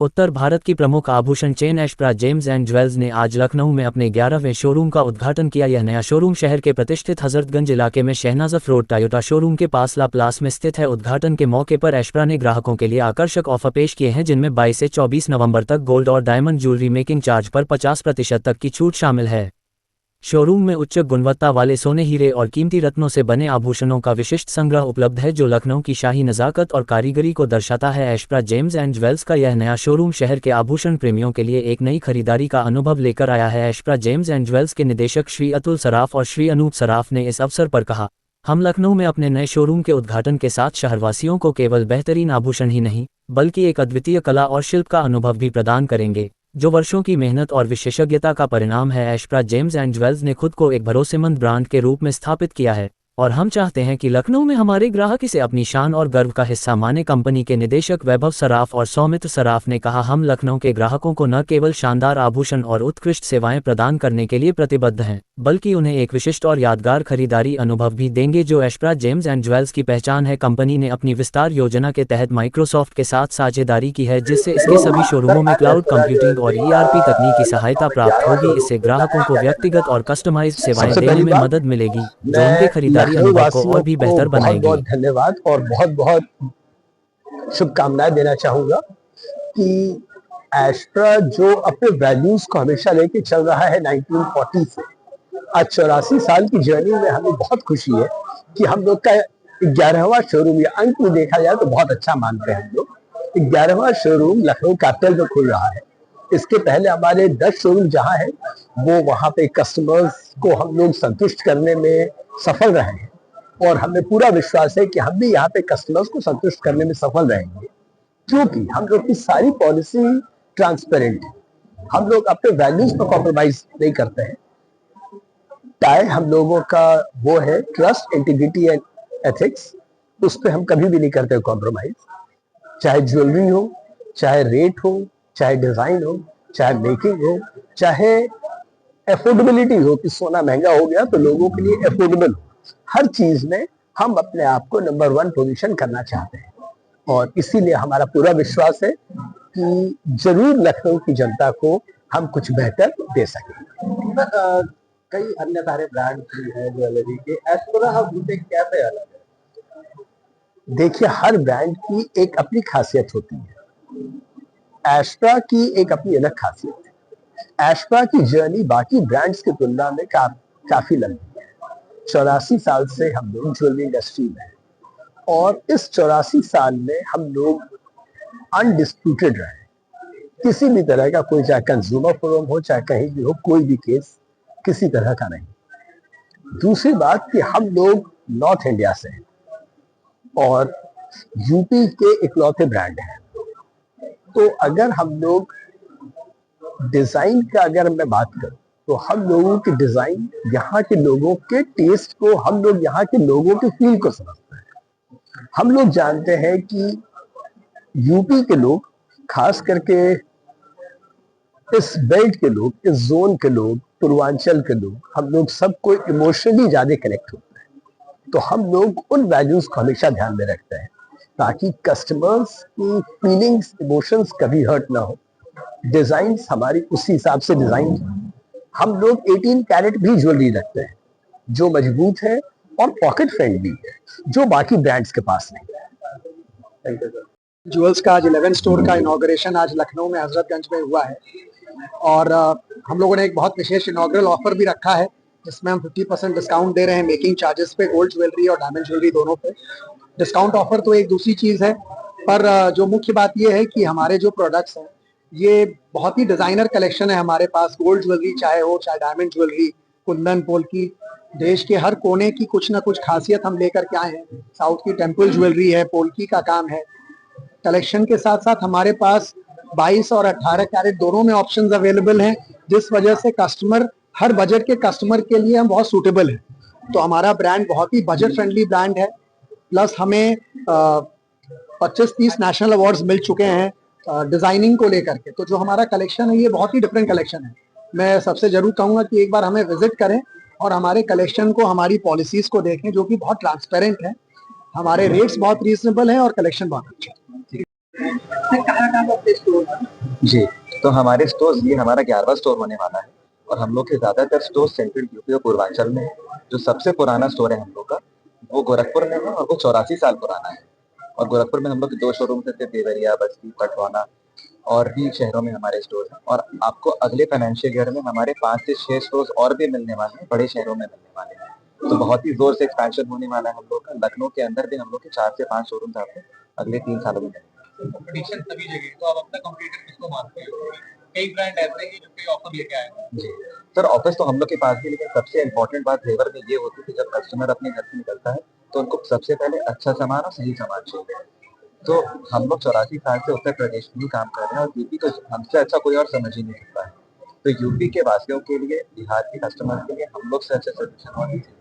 उत्तर भारत की प्रमुख आभूषण chain Ashpra James and jewels ने आज लखनऊ में अपने 11वें शोरूम का उद्घाटन किया। यह नया शोरूम शहर के प्रतिष्ठित हजरतगंज इलाके में शहनाजफ रोड टोयोटा शोरूम के पास ला प्लास में स्थित है। उद्घाटन के मौके पर एशप्रा ने ग्राहकों के लिए आकर्षक ऑफर पेश किए हैं, जिनमें 22 से 24 नवंबर तक गोल्ड और डायमंड ज्वेलरी मेकिंग चार्ज पर 50% तक की छूट शामिल है। शोरूम में उच्च गुणवत्ता वाले सोने, हीरे और कीमती रत्नों से बने आभूषणों का विशिष्ट संग्रह उपलब्ध है, जो लखनऊ की शाही नज़ाकत और कारीगरी को दर्शाता है। एशप्रा जेम्स एंड ज्वेल्स का यह नया शोरूम शहर के आभूषण प्रेमियों के लिए एक नई खरीदारी का अनुभव लेकर आया है। एशप्रा जेम्स एंड ज्वेल्स के निदेशक श्री अतुल सराफ और श्री अनूप सराफ ने इस अवसर पर कहा, हम लखनऊ में अपने नए शोरूम के उद्घाटन के साथ शहरवासियों को केवल बेहतरीन आभूषण ही नहीं, बल्कि एक अद्वितीय कला और शिल्प का अनुभव भी प्रदान करेंगे, जो वर्षों की मेहनत और विशेषज्ञता का परिणाम है। एशप्रा जेम्स एंड ज्वेल्स ने खुद को एक भरोसेमंद ब्रांड के रूप में स्थापित किया है और हम चाहते हैं कि लखनऊ में हमारे ग्राहक इसे अपनी शान और गर्व का हिस्सा माने। कंपनी के निदेशक वैभव सराफ और सौमित्र सराफ ने कहा, हम लखनऊ के ग्राहकों को न केवल शानदार आभूषण और उत्कृष्ट सेवाएं प्रदान करने के लिए प्रतिबद्ध हैं, बल्कि उन्हें एक विशिष्ट और यादगार खरीदारी अनुभव भी देंगे, जो एशप्रा जेम्स एंड ज्वेल्स की पहचान है। कंपनी ने अपनी विस्तार योजना के तहत माइक्रोसॉफ्ट के साथ साझेदारी की है, जिससे इसके सभी शोरूमों में क्लाउड कंप्यूटिंग और ERP तकनीक की सहायता प्राप्त होगी। इससे ग्राहकों को व्यक्तिगत और कस्टमाइज्ड सेवाएं देने में मदद मिलेगी, जो उनके खरीदारी अनुभव को और भी बेहतर बनाएगी। बहुत धन्यवाद और बहुत बहुत शुभकामनाएं देना चाहूंगा कि एशप्रा जो अपने वैल्यूज को हमेशा लेके चल रहा है 1940 से आज 84 साल की जर्नी में, हमें बहुत खुशी है कि हम लोग का 11वां शोरूम, या अंक में देखा जाए तो बहुत अच्छा मानते हैं हम लोग, 11वां शोरूम लखनऊ कैपिटल में खुल रहा है। इसके पहले हमारे 10 शोरूम जहां है वो वहां पे कस्टमर्स को हम लोग संतुष्ट करने में सफल रहे हैं और हमें पूरा विश्वास है कि हम भी यहाँ पे कस्टमर्स को संतुष्ट करने में सफल रहेंगे, क्योंकि हम लोग की सारी पॉलिसी ट्रांसपेरेंट है। हम लोग अपने वैल्यूज पर कॉम्प्रोमाइज नहीं करते हैं। टाई हम लोगों का वो है ट्रस्ट, इंटीग्रिटी एंड एथिक्स, उस पर हम कभी भी नहीं करते कॉम्प्रोमाइज। चाहे ज्वेलरी हो, चाहे रेट हो, चाहे डिजाइन हो, चाहे मेकिंग हो, चाहे एफोर्डेबिलिटी हो कि सोना महंगा हो गया तो लोगों के लिए एफोर्डेबल हो, हर चीज में हम अपने आप को नंबर 1 पोजीशन करना चाहते हैं और इसीलिए हमारा पूरा विश्वास है कि जरूर लखनऊ की जनता को हम कुछ बेहतर दे सकेंगे। कई अन्य सारे ब्रांड भी हैं ज्वेलरी के, एशप्रा उनसे कैसे अलग है? देखिए, हर ब्रांड की एक अपनी खासियत होती है। एशप्रा की एक अपनी अलग खासियत है। एशप्रा की जर्नी बाकी ब्रांड्स की तुलना में काफी लंबी है। 84 साल से हम लोग ज्वेलरी इंडस्ट्री में हैं और इस 84 साल में हम लोग अनडिस्प्यूटेड रहे। किसी भी तरह का कोई, चाहे कंज्यूमर फोरम हो, चाहे कहीं भी हो, कोई भी केस किसी तरह का नहीं। दूसरी बात कि हम लोग नॉर्थ इंडिया से हैं और यूपी के इकलौते ब्रांड हैं, तो अगर हम लोग डिजाइन का अगर मैं बात करूं तो हम लोगों की डिजाइन यहाँ के लोगों के टेस्ट को, हम लोग यहाँ के लोगों के फील को समझते हैं। हम लोग जानते हैं कि यूपी के लोग, खास करके इस बेल्ट के लोग, इस जोन के लोग, पूर्वांचल के लोग, हम लोग सबको इमोशनली ज्यादा कनेक्ट होते हैं। तो हम लोग उन वैल्यूज को हमेशा ध्यान में रखते हैं ताकि कस्टमर्स की फीलिंग्स, इमोशंस कभी हर्ट ना हो। डिजाइन हमारी उसी हिसाब से डिजाइन। हम लोग 18 कैरेट भी ज्वेलरी रखते हैं जो मजबूत है और पॉकेट फ्रेंडली है, जो बाकी ब्रांड्स के पास नहीं है। ज्वेल्स का आज 11 स्टोर का इनॉग्रेशन आज लखनऊ में हजरतगंज में हुआ है और हम लोगों ने एक बहुत विशेष इनॉग्रल ऑफर भी रखा है, जिसमें हम 50% डिस्काउंट दे रहे हैं मेकिंग चार्जेस पे, गोल्ड ज्वेलरी और डायमंड ज्वेलरी दोनों पे। डिस्काउंट ऑफर तो एक दूसरी चीज है, पर जो मुख्य बात ये है कि हमारे जो प्रोडक्ट्स हैं ये बहुत ही डिजाइनर कलेक्शन है हमारे पास। गोल्ड ज्वेलरी चाहे हो, चाहे डायमंड ज्वेलरी, कुंदन, पोल्की, देश के हर कोने की कुछ ना कुछ खासियत हम लेकर के आए हैं। साउथ की टेम्पल ज्वेलरी है, पोल्की का काम है। कलेक्शन के साथ साथ हमारे पास 22 और 18 कैरेट दोनों में ऑप्शंस अवेलेबल हैं, जिस वजह से कस्टमर, हर बजट के कस्टमर के लिए हम बहुत सूटेबल है। तो हमारा ब्रांड बहुत ही बजट फ्रेंडली ब्रांड है। प्लस हमें 25-30 नेशनल अवार्ड्स मिल चुके हैं डिजाइनिंग को लेकर के। तो जो हमारा कलेक्शन है ये बहुत ही डिफरेंट कलेक्शन है। मैं सबसे जरूर कहूंगा कि एक बार हमें विजिट करें और हमारे कलेक्शन को, हमारी पॉलिसीज को देखें, जो कि बहुत ट्रांसपेरेंट है। हमारे रेट्स बहुत रीजनेबल हैं और कलेक्शन बहुत अच्छा है। कहाँ अपने स्टोर जी, तो हमारे स्टोर्स ये हमारा 11वां स्टोर होने वाला है और हम लोग के ज़्यादातर स्टोर सेंट्रल यूपी और पूर्वांचल में हैं। जो सबसे पुराना स्टोर है हम लोग का, वो गोरखपुर में है और वो 84 साल पुराना है। और गोरखपुर में हम लोग के 2 शोरूम्स हैं, देवरिया, बस्ती, कटवाना और भी शहरों में हमारे स्टोर हैं और आपको अगले फाइनेंशियल ईयर में हमारे 5 से 6 स्टोर्स और भी मिलने वाले हैं, बड़े शहरों में मिलने वाले हैं। तो बहुत ही ज़ोर से एक्सपेंशन होने वाला है हम लोग का। लखनऊ के अंदर भी हम लोग के 4 से 5 शोरूम्स आपको अगले 3 सालों में मिलेंगे। कंपटीशन सभी जगह है, तो आप अपना कंपटीटर किसको मानते हो? कई ब्रांड ऐसे हैं जो कई ऑफर लेके आए हैं। जी, सर ऑफ़िस तो हम लोग के पास भी है, लेकिन सबसे इम्पोर्टेंट बात ज़ेवर में ये होती है कि जब कस्टमर अपने घर से निकलता है, तो उनको सबसे पहले अच्छा सामान और सही सामान चाहिए। तो हम लोग 84 साल से उत्तर प्रदेश में ही काम कर रहे हैं और यूपी को हमसे अच्छा कोई और समझ ही नहीं सकता है। तो यूपी के वासियों के लिए, बिहार के कस्टमर के लिए हम लोग से अच्छा सॉल्यूशन और नहीं चाहिए।